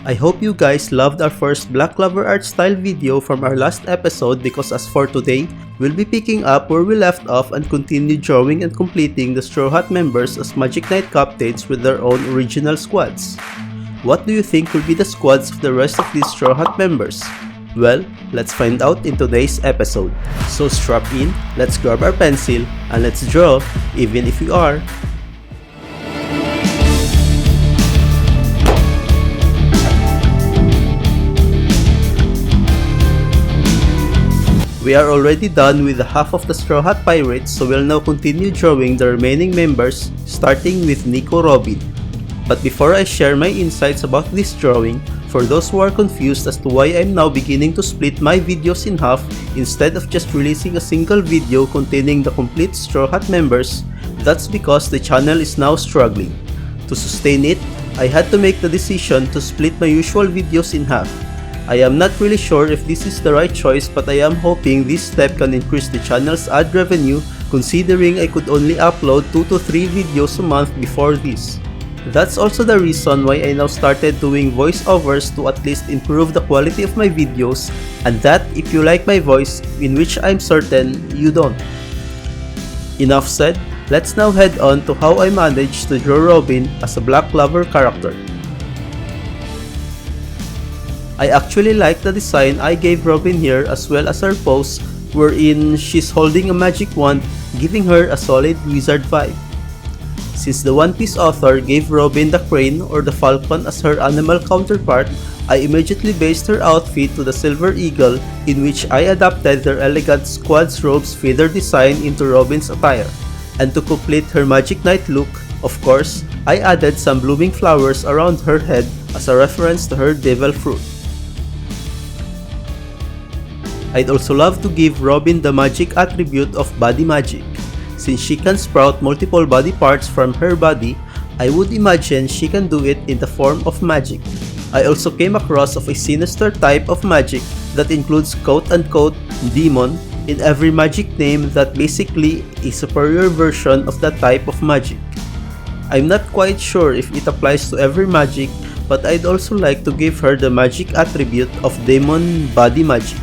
I hope you guys loved our first Black Clover art style video from our last episode, because as for today, we'll be picking up where we left off and continue drawing and completing the Straw Hat members as Magic Knight Captains with their own original squads. What do you think will be the squads of the rest of these Straw Hat members? Well, let's find out in today's episode. So strap in, let's grab our pencil, and let's draw, even if we are. We are already done with the half of the Straw Hat Pirates, so we'll now continue drawing the remaining members, starting with Nico Robin. But before I share my insights about this drawing, for those who are confused as to why I'm now beginning to split my videos in half instead of just releasing a single video containing the complete Straw Hat members, that's because the channel is now struggling. To sustain it, I had to make the decision to split my usual videos in half. I am not really sure if this is the right choice, but I am hoping this step can increase the channel's ad revenue, considering I could only upload 2 to 3 videos a month before this. That's also the reason why I now started doing voiceovers to at least improve the quality of my videos, and that if you like my voice, in which I'm certain you don't. Enough said, let's now head on to how I managed to draw Robin as a Black Clover character. I actually like the design I gave Robin here, as well as her pose, wherein she's holding a magic wand, giving her a solid wizard vibe. Since the One Piece author gave Robin the crane or the falcon as her animal counterpart, I immediately based her outfit to the silver eagle, in which I adapted their elegant squad's robes feather design into Robin's attire. And to complete her Magic Knight look, of course, I added some blooming flowers around her head as a reference to her devil fruit. I'd also love to give Robin the magic attribute of body magic. Since she can sprout multiple body parts from her body, I would imagine she can do it in the form of magic. I also came across of a sinister type of magic that includes quote-unquote demon in every magic name, that basically a superior version of that type of magic. I'm not quite sure if it applies to every magic, but I'd also like to give her the magic attribute of demon body magic,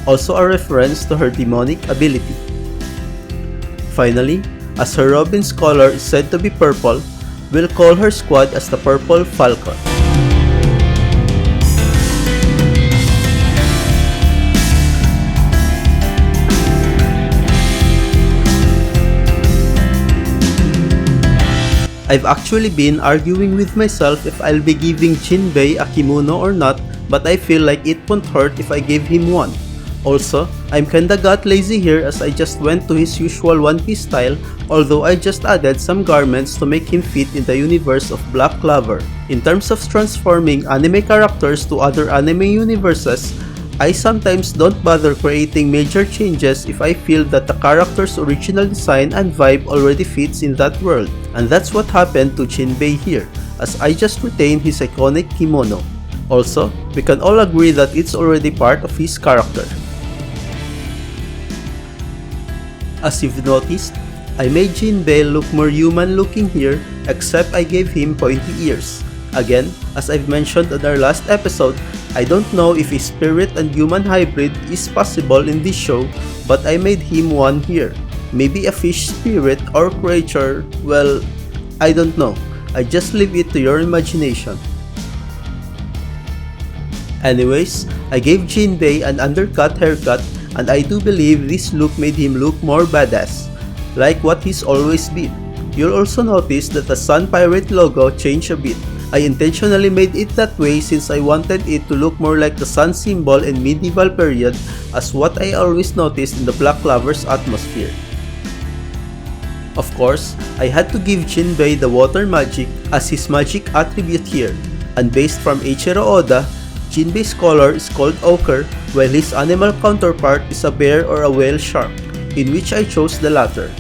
also a reference to her demonic ability. Finally, as her Robin's color is said to be purple, we'll call her squad as the Purple Falcon. I've actually been arguing with myself if I'll be giving Jinbei a kimono or not, but I feel like it won't hurt if I give him one. Also, I'm kinda got lazy here as I just went to his usual One Piece style, although I just added some garments to make him fit in the universe of Black Clover. In terms of transforming anime characters to other anime universes, I sometimes don't bother creating major changes if I feel that the character's original design and vibe already fits in that world. And that's what happened to Jinbei here, as I just retained his iconic kimono. Also, we can all agree that it's already part of his character. As you've noticed, I made Jinbei look more human looking here, except I gave him pointy ears. Again, as I've mentioned on our last episode, I don't know if a spirit and human hybrid is possible in this show, but I made him one here. Maybe a fish spirit or creature, well, I don't know. I just leave it to your imagination. Anyways, I gave Jinbei an undercut haircut, and I do believe this look made him look more badass, like what he's always been. You'll also notice that the Sun Pirate logo changed a bit. I intentionally made it that way since I wanted it to look more like the sun symbol in medieval period, as what I always noticed in the Black Clover's atmosphere. Of course, I had to give Jinbei the water magic as his magic attribute here, and based from Eiichiro Oda, Jinbei's color is called ochre, while his animal counterpart is a bear or a whale shark, in which I chose the latter.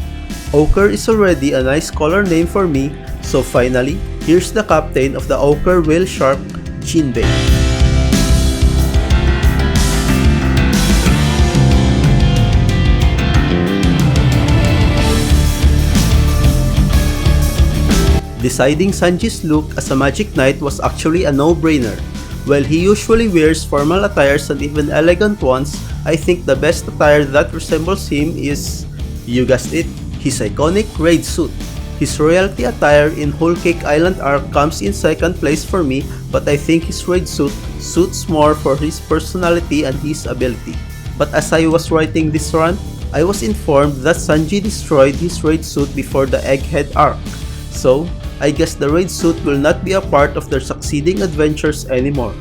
Ochre is already a nice color name for me, so finally, here's the captain of the ochre whale shark, Jinbei. Deciding Sanji's look as a Magic Knight was actually a no-brainer. While he usually wears formal attires and even elegant ones, I think the best attire that resembles him is, you guessed it, his iconic raid suit. His royalty attire in Whole Cake Island arc comes in second place for me, but I think his raid suit suits more for his personality and his ability. But as I was writing this run, I was informed that Sanji destroyed his raid suit before the Egghead arc. So, I guess the raid suit will not be a part of their succeeding adventures anymore.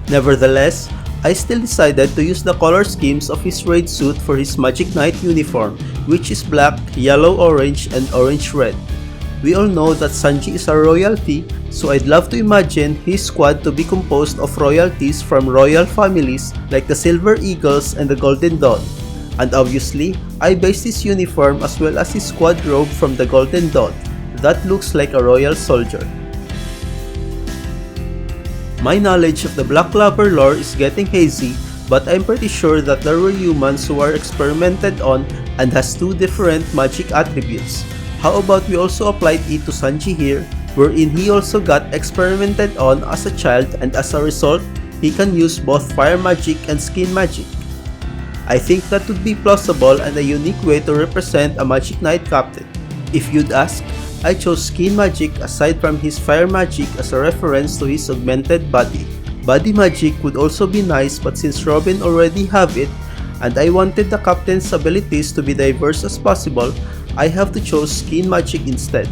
Nevertheless, I still decided to use the color schemes of his raid suit for his Magic Knight uniform, which is black, yellow-orange, and orange-red. We all know that Sanji is a royalty, so I'd love to imagine his squad to be composed of royalties from royal families like the Silver Eagles and the Golden Dawn. And obviously, I based his uniform as well as his squad robe from the Golden Dawn. That looks like a royal soldier. My knowledge of the Black Clover lore is getting hazy, but I'm pretty sure that there were humans who are experimented on and has two different magic attributes. How about we also apply it to Sanji here, wherein he also got experimented on as a child and as a result, he can use both fire magic and skin magic. I think that would be plausible and a unique way to represent a Magic Knight captain. If you'd ask, I chose skin magic aside from his fire magic as a reference to his augmented body. Body magic would also be nice, but since Robin already have it, and I wanted the captain's abilities to be diverse as possible, I have to choose skin magic instead.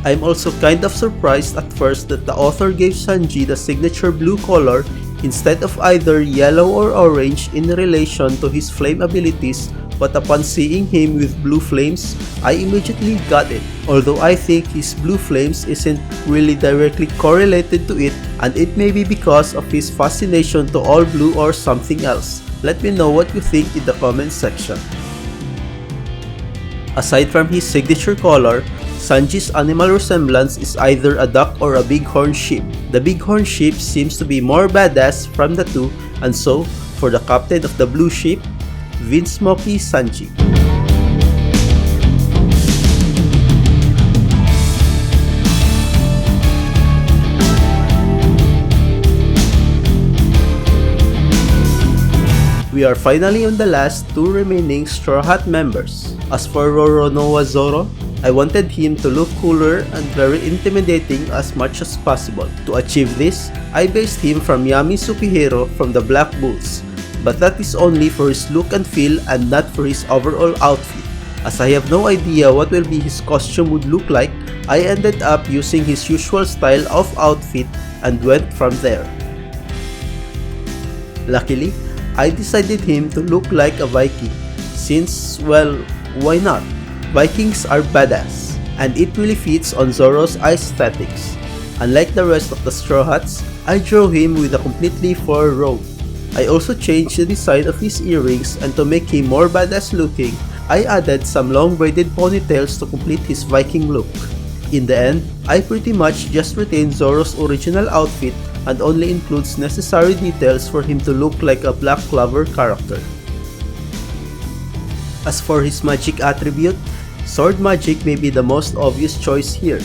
I'm also kind of surprised at first that the author gave Sanji the signature blue color instead of either yellow or orange in relation to his flame abilities, but upon seeing him with blue flames, I immediately got it. Although I think his blue flames isn't really directly correlated to it, and it may be because of his fascination to all blue or something else. Let me know what you think in the comment section. Aside from his signature color, Sanji's animal resemblance is either a duck or a bighorn sheep. The bighorn sheep seems to be more badass from the two, and so, for the captain of the blue sheep, Vince Smokey Sanji. We are finally on the last two remaining Straw Hat members. As for Roronoa Zoro, I wanted him to look cooler and very intimidating as much as possible. To achieve this, I based him from Yami Sukihiro from the Black Bulls, but that is only for his look and feel and not for his overall outfit. As I have no idea what will be his costume would look like, I ended up using his usual style of outfit and went from there. Luckily, I decided him to look like a Viking, since, well, why not? Vikings are badass, and it really fits on Zoro's aesthetics. Unlike the rest of the Straw Hats, I drew him with a completely fur robe. I also changed the design of his earrings, and to make him more badass looking, I added some long braided ponytails to complete his Viking look. In the end, I pretty much just retained Zoro's original outfit and only includes necessary details for him to look like a Black Clover character. As for his magic attribute, sword magic may be the most obvious choice here.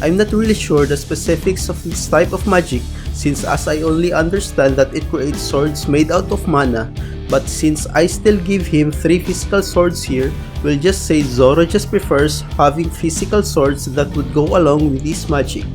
I'm not really sure the specifics of this type of magic, since as I only understand that it creates swords made out of mana, but since I still give him 3 physical swords here, we'll just say Zoro just prefers having physical swords that would go along with this magic.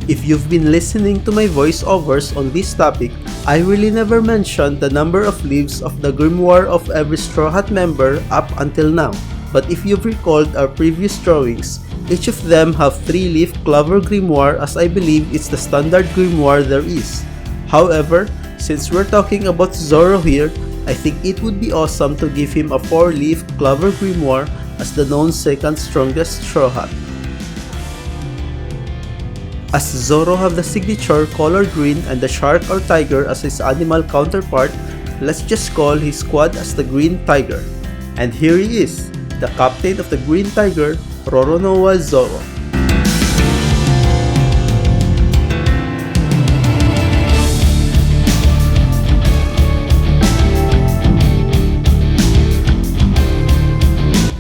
If you've been listening to my voiceovers on this topic, I really never mentioned the number of leaves of the grimoire of every Straw Hat member up until now. But if you've recalled our previous drawings, each of them have 3-leaf clover grimoire, as I believe it's the standard grimoire there is. However, since we're talking about Zoro here, I think it would be awesome to give him a 4-leaf clover grimoire as the known second strongest Straw Hat. As Zoro have the signature color green and the shark or tiger as his animal counterpart, let's just call his squad as the Green Tiger. And here he is, the captain of the Green Tiger, Roronoa Zoro.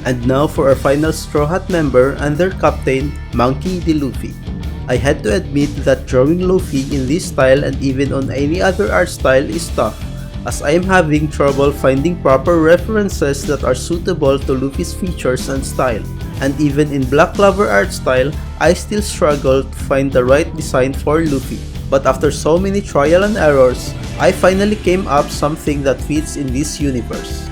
And now for our final Straw Hat member and their captain, Monkey D. Luffy. I had to admit that drawing Luffy in this style and even on any other art style is tough, as I am having trouble finding proper references that are suitable to Luffy's features and style. And even in Black Clover art style, I still struggle to find the right design for Luffy. But after so many trial and errors, I finally came up something that fits in this universe.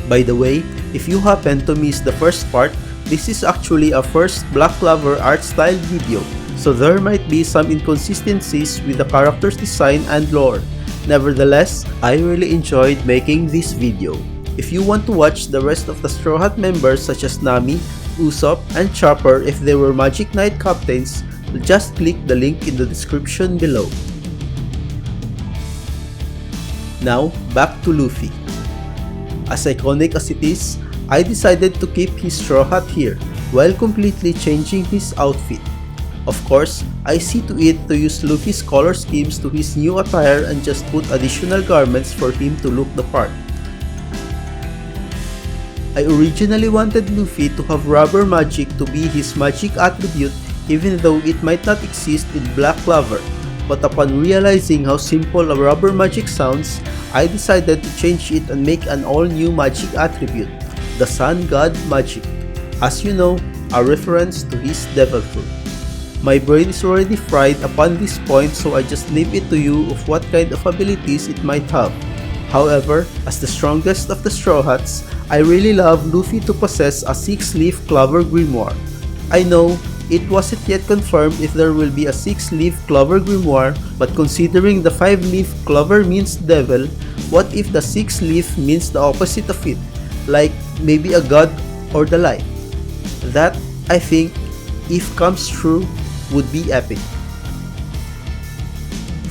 By the way, if you happen to miss the first part, this is actually a first Black Clover art style video, so there might be some inconsistencies with the character's design and lore. Nevertheless, I really enjoyed making this video. If you want to watch the rest of the Straw Hat members such as Nami, Usopp, and Chopper if they were Magic Knight captains, just click the link in the description below. Now, back to Luffy. As iconic as it is, I decided to keep his straw hat here, while completely changing his outfit. Of course, I see to it to use Luffy's color schemes to his new attire and just put additional garments for him to look the part. I originally wanted Luffy to have rubber magic to be his magic attribute even though it might not exist in Black Clover, but upon realizing how simple a rubber magic sounds, I decided to change it and make an all-new magic attribute, the Sun God Magic. As you know, a reference to his devil fruit. My brain is already fried upon this point, so I just leave it to you of what kind of abilities it might have. However, as the strongest of the Straw Hats, I really love Luffy to possess a 6-leaf clover grimoire. I know, it wasn't yet confirmed if there will be a 6-leaf clover grimoire, but considering the 5-leaf clover means devil, what if the 6-leaf means the opposite of it, like maybe a god or the like? That, I think, if comes true, would be epic.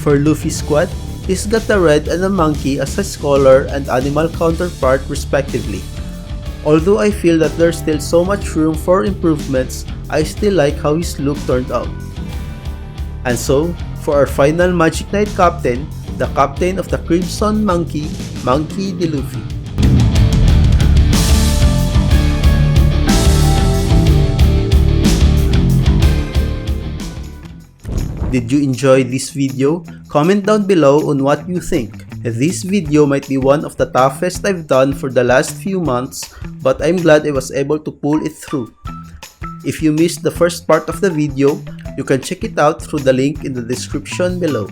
For Luffy's squad, he's got a red and a monkey as his color and animal counterpart respectively. Although I feel that there's still so much room for improvements, I still like how his look turned out. And so, for our final Magic Knight captain, the captain of the Crimson Monkey, Monkey D. Luffy. Did you enjoy this video? Comment down below on what you think. This video might be one of the toughest I've done for the last few months, but I'm glad I was able to pull it through. If you missed the first part of the video, you can check it out through the link in the description below.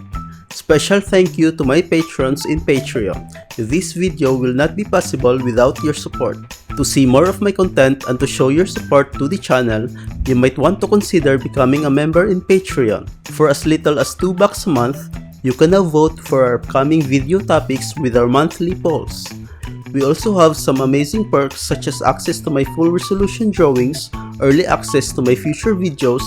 Special thank you to my patrons in Patreon. This video will not be possible without your support. To see more of my content and to show your support to the channel, you might want to consider becoming a member in Patreon. For as little as $2 a month, you can now vote for our upcoming video topics with our monthly polls. We also have some amazing perks such as access to my full resolution drawings, early access to my future videos,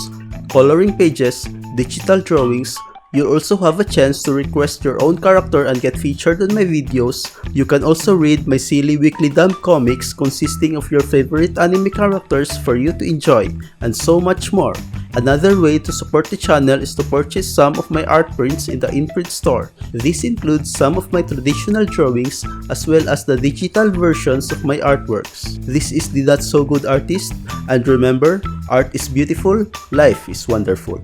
coloring pages, digital drawings. You'll also have a chance to request your own character and get featured on my videos. You can also read my silly weekly dumb comics consisting of your favorite anime characters for you to enjoy, and so much more. Another way to support the channel is to purchase some of my art prints in the in-print store. This includes some of my traditional drawings as well as the digital versions of my artworks. This is the Not So Good Artist, and remember, art is beautiful, life is wonderful.